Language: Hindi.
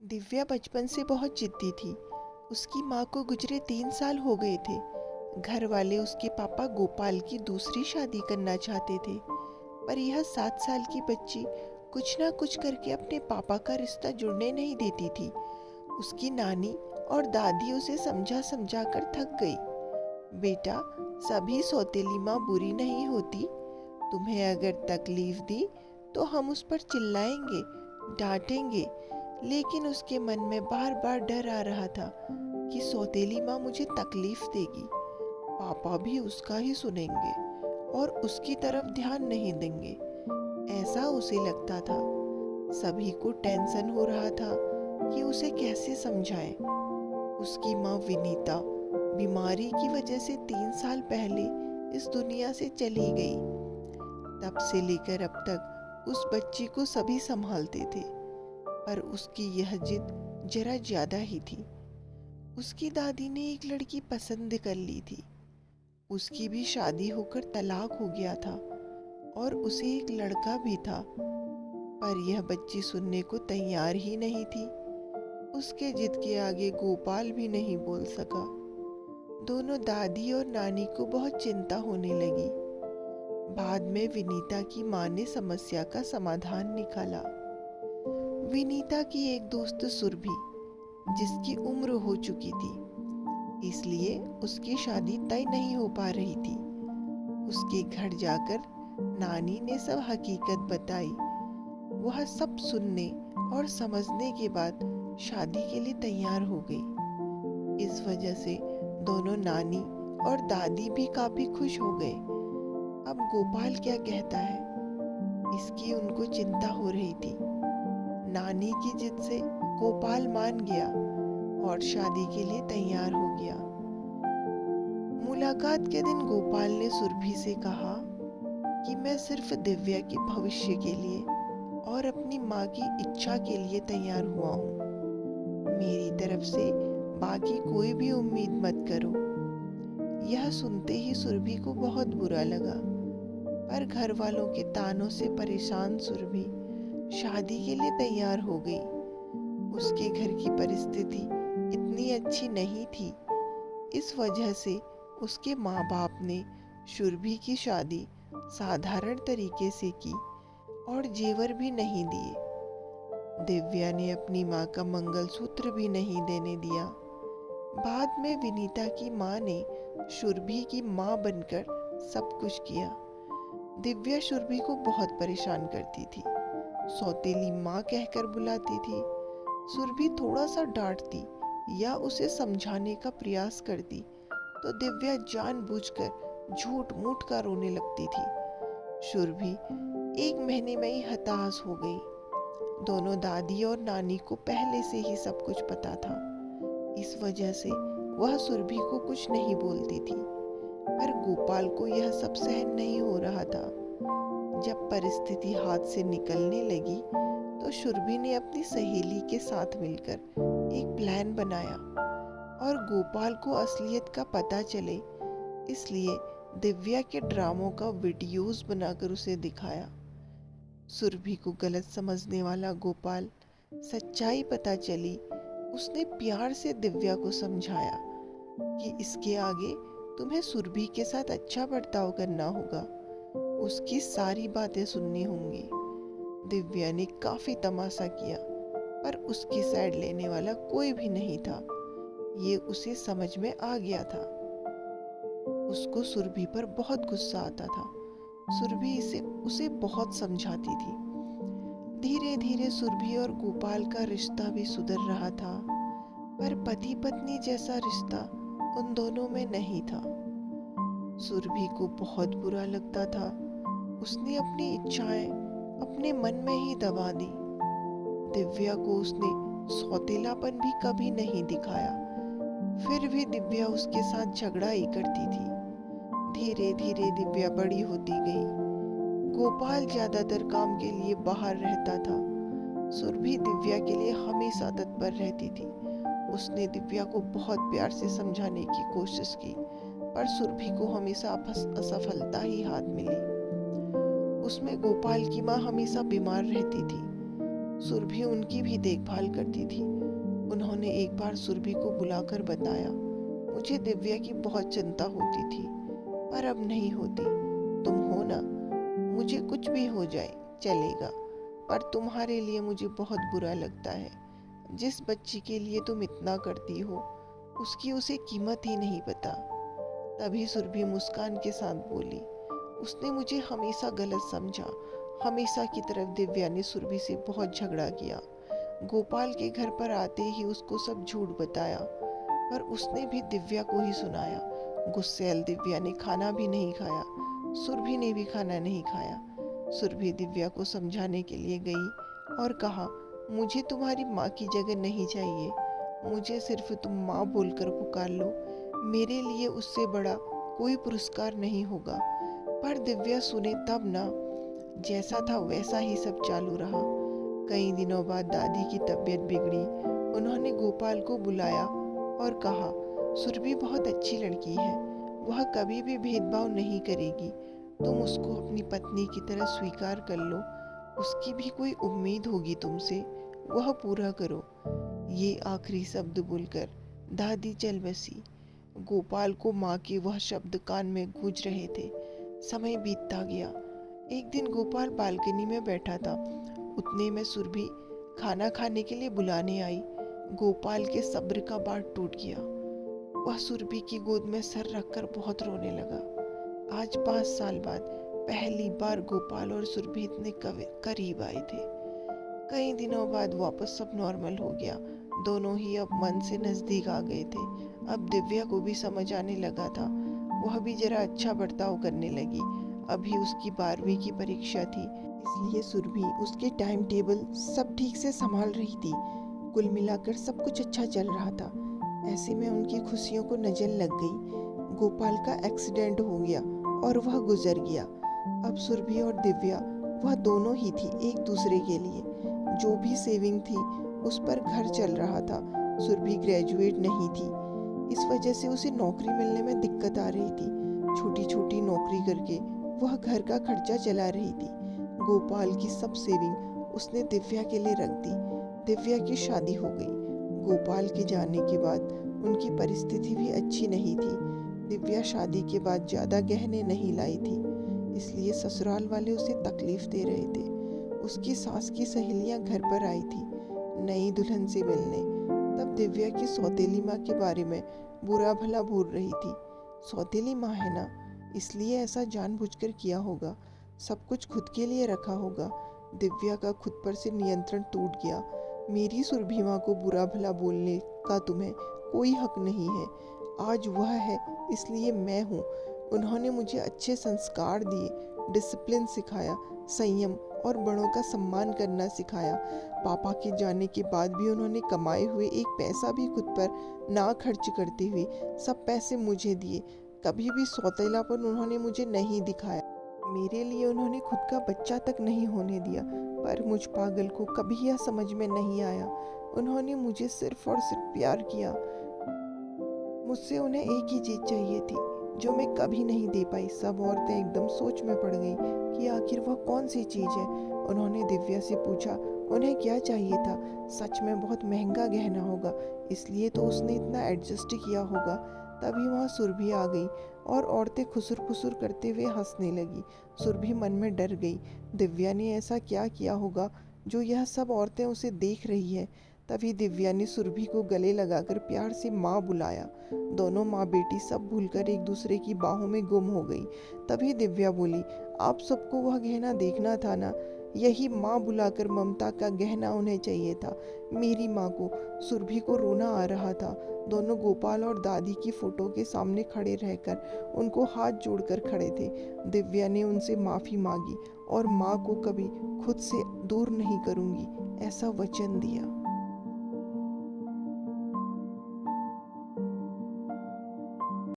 दिव्या बचपन से बहुत जिद्दी थी। उसकी माँ को गुजरे 3 साल हो गए थे। घर वाले उसके पापा गोपाल की दूसरी शादी करना चाहते थे, पर यह 7 साल की बच्ची कुछ ना कुछ करके अपने पापा का रिश्ता जुड़ने नहीं देती थी। उसकी नानी और दादी उसे समझा समझा कर थक गई। बेटा, सभी सौतेली माँ बुरी नहीं होती। तुम्हें अगर तकलीफ दी तो हम उस पर चिल्लाएंगे, डांटेंगे, लेकिन उसके मन में बार बार डर आ रहा था कि सौतेली माँ मुझे तकलीफ देगी, पापा भी उसका ही सुनेंगे और उसकी तरफ ध्यान नहीं देंगे। ऐसा उसे लगता था। सभी को टेंशन हो रहा था कि उसे कैसे समझाएं। उसकी माँ विनीता बीमारी की वजह से 3 साल पहले इस दुनिया से चली गई। तब से लेकर अब तक उस बच्ची को सभी संभालते थे, पर उसकी यह जिद जरा ज्यादा ही थी। उसकी दादी ने एक लड़की पसंद कर ली थी। उसकी भी शादी होकर तलाक हो गया था और उसे एक लड़का भी था, पर यह बच्ची सुनने को तैयार ही नहीं थी। उसके जिद के आगे गोपाल भी नहीं बोल सका। दोनों दादी और नानी को बहुत चिंता होने लगी। बाद में विनीता की माँ ने समस्या का समाधान निकाला। विनीता की एक दोस्त सुरभि, जिसकी उम्र हो चुकी थी, इसलिए उसकी शादी तय नहीं हो पा रही थी। उसके घर जाकर नानी ने सब हकीकत बताई। वह सब सुनने और समझने के बाद शादी के लिए तैयार हो गई। इस वजह से दोनों नानी और दादी भी काफी खुश हो गए। अब गोपाल क्या कहता है, इसकी उनको चिंता हो रही थी। नानी की जिद से गोपाल मान गया और शादी के लिए तैयार हो गया। मुलाकात के दिन गोपाल ने सुरभि से कहा कि मैं सिर्फ दिव्या के भविष्य के लिए और अपनी माँ की इच्छा के लिए तैयार हुआ हूँ। मेरी तरफ से बाकी कोई भी उम्मीद मत करो। यह सुनते ही सुरभि को बहुत बुरा लगा, पर घर वालों के तानों से परेशान सुरभि शादी के लिए तैयार हो गई। उसके घर की परिस्थिति इतनी अच्छी नहीं थी। इस वजह से उसके माँ बाप ने सुरभि की शादी साधारण तरीके से की और जेवर भी नहीं दिए। दिव्या ने अपनी माँ का मंगलसूत्र भी नहीं देने दिया। बाद में विनीता की माँ ने सुरभि की माँ बनकर सब कुछ किया। दिव्या सुरभि को बहुत परेशान करती थी, सौतेली माँ कहकर बुलाती थी। सुरभि थोड़ा सा डांटती या उसे समझाने का प्रयास करती तो दिव्या जानबूझकर झूठ मूठ कर रोने लगती थी। सुरभि 1 महीने में ही हताश हो गई। दोनों दादी और नानी को पहले से ही सब कुछ पता था। इस वजह से वह सुरभि को कुछ नहीं बोलती थी, पर गोपाल को यह सब सहन नहीं हो रहा था। जब परिस्थिति हाथ से निकलने लगी तो सुरभि ने अपनी सहेली के साथ मिलकर एक प्लान बनाया और गोपाल को असलियत का पता चले, इसलिए दिव्या के ड्रामों का वीडियोस बनाकर उसे दिखाया। सुरभि को गलत समझने वाला गोपाल सच्चाई पता चली। उसने प्यार से दिव्या को समझाया कि इसके आगे तुम्हें सुरभि के साथ अच्छा बर्ताव करना होगा, उसकी सारी बातें सुननी होंगी। दिव्या ने काफी तमाशा किया, पर उसकी साइड लेने वाला कोई भी नहीं था। ये उसे समझ में आ गया था। उसको सुरभि पर बहुत गुस्सा आता था। सुरभि उसे बहुत समझाती थी। धीरे धीरे सुरभि और गोपाल का रिश्ता भी सुधर रहा था, पर पति पत्नी जैसा रिश्ता उन दोनों में नहीं था। सुरभि को बहुत बुरा लगता था। उसने अपनी इच्छाएं अपने मन में ही दबा दी। दिव्या को उसने सौतेलापन भी कभी नहीं दिखाया, फिर भी दिव्या उसके साथ झगड़ा ही करती थी। धीरे धीरे दिव्या बड़ी होती गई। गोपाल ज्यादातर काम के लिए बाहर रहता था। सुरभि दिव्या के लिए हमेशा तत्पर रहती थी। उसने दिव्या को बहुत प्यार से समझाने की कोशिश की, पर सुरभि को हमेशा असफलता ही हाथ मिली। उसमें गोपाल की माँ हमेशा बीमार रहती थी। सुरभि उनकी भी देखभाल करती थी। उन्होंने एक बार सुरभि को बुलाकर बताया, मुझे दिव्या की बहुत चिंता होती थी, पर अब नहीं होती। तुम हो ना, मुझे कुछ भी हो जाए चलेगा, पर तुम्हारे लिए मुझे बहुत बुरा लगता है। जिस बच्ची के लिए तुम इतना करती हो, उसकी उसे कीमत ही नहीं पता। तभी सुरभि मुस्कान के साथ बोली, उसने मुझे हमेशा गलत समझा। हमेशा की तरफ दिव्या ने सुरभि से बहुत झगड़ा किया। गोपाल के घर पर आते ही उसको सब झूठ बताया, पर उसने भी दिव्या को ही सुनाया। गुस्सैल दिव्या ने खाना भी नहीं खाया, सुरभि ने भी खाना नहीं खाया। सुरभि दिव्या को समझाने के लिए गई और कहा, मुझे तुम्हारी माँ की जगह नहीं चाहिए, मुझे सिर्फ तुम माँ बोलकर पुकार लो। मेरे लिए उससे बड़ा कोई पुरस्कार नहीं होगा। पर दिव्या सुने तब ना, जैसा था वैसा ही सब चालू रहा। कई दिनों बाद दादी की तबीयत बिगड़ी। उन्होंने गोपाल को बुलाया और कहा, सुरभि बहुत अच्छी लड़की है, वह कभी भी भेदभाव नहीं करेगी। तुम उसको अपनी पत्नी की तरह स्वीकार कर लो। उसकी भी कोई उम्मीद होगी तुमसे, वह पूरा करो। ये आखिरी शब्द बोलकर दादी चल बसी। गोपाल को माँ के वह शब्द कान में गूंज रहे थे। समय बीतता गया। एक दिन गोपाल बालकनी में बैठा था। उतने में सुरभि खाना खाने के लिए बुलाने आई। गोपाल के सब्र का बांध टूट गया। वह सुरभि की गोद में सर रखकर बहुत रोने लगा। आज 5 साल बाद पहली बार गोपाल और सुरभि इतने करीब आए थे। कई दिनों बाद वापस सब नॉर्मल हो गया। दोनों ही अब मन से नजदीक आ गए थे। अब दिव्या को भी समझ आने लगा था। वह भी जरा अच्छा बर्ताव करने लगी। अभी उसकी 12वीं की परीक्षा थी, इसलिए सुरभि उसके टाइम टेबल सब ठीक से संभाल रही थी। कुल मिलाकर सब कुछ अच्छा चल रहा था। ऐसे में उनकी खुशियों को नजर लग गई। गोपाल का एक्सीडेंट हो गया और वह गुजर गया। अब सुरभि और दिव्या वह दोनों ही थी एक दूसरे के लिए। जो भी सेविंग थी उस पर घर चल रहा था। सुरभि ग्रेजुएट नहीं थी, इस वजह से उसे नौकरी मिलने में दिक्कत आ रही थी। छोटी छोटी नौकरी करके वह घर का खर्चा चला रही थी। गोपाल की सब सेविंग उसने दिव्या के लिए रख दी। दिव्या की शादी हो गई। गोपाल के जाने के बाद उनकी परिस्थिति भी अच्छी नहीं थी। दिव्या शादी के बाद ज़्यादा गहने नहीं लाई थी, इसलिए ससुराल वाले उसे तकलीफ दे रहे थे। उसकी सास की सहेलियां घर पर आई थी नई दुल्हन से मिलने। तब दिव्या की सौतेली माँ के बारे में बुरा भला बोल रही थी। सौतेली माँ है ना, इसलिए ऐसा जानबूझकर किया होगा, सब कुछ खुद के लिए रखा होगा। दिव्या का खुद पर से नियंत्रण टूट गया। मेरी सुरभि माँ को बुरा भला बोलने का तुम्हें कोई हक नहीं है। आज वह है, इसलिए मैं हूँ। उन्होंने मुझे अच्छे संस्कार दिए, डिसिप्लिन सिखाया, संयम और बड़ों का सम्मान करना सिखाया। पापा के जाने के बाद भी उन्होंने कमाए हुए एक पैसा भी खुद पर ना खर्च करते हुए सब पैसे मुझे दिए। कभी भी सौतेलापन उन्होंने मुझे नहीं दिखाया। मेरे लिए उन्होंने खुद का बच्चा तक नहीं होने दिया। पर मुझ पागल को कभी यह समझ में नहीं आया। उन्होंने मुझे सिर्फ और सिर्फ प्यार किया। मुझसे उन्हें एक ही चीज़ चाहिए थी जो मैं कभी नहीं दे पाई। सब औरतें एकदम सोच में पड़ गईं कि आखिर वह कौन सी चीज़ है। उन्होंने दिव्या से पूछा उन्हें क्या चाहिए था। सच में बहुत महंगा गहना होगा, इसलिए तो उसने इतना एडजस्ट किया होगा। तभी वहाँ सुरभि आ गई और औरतें खुसुर खुसुर करते हुए हंसने लगी। सुरभि मन में डर गई। दिव्या ने ऐसा क्या किया होगा जो यह सब औरतें उसे देख रही है। तभी दिव्या ने सुरभि को गले लगाकर प्यार से माँ बुलाया। दोनों माँ बेटी सब भूलकर एक दूसरे की बाहों में गुम हो गई। तभी दिव्या बोली, आप सबको वह गहना देखना था ना, यही माँ बुलाकर ममता का गहना उन्हें चाहिए था। मेरी माँ को। सुरभि को रोना आ रहा था। दोनों गोपाल और दादी की फोटो के सामने खड़े रहकर उनको हाथ जोड़कर खड़े थे। दिव्या ने उनसे माफ़ी मांगी और माँ को कभी खुद से दूर नहीं करूँगी ऐसा वचन दिया।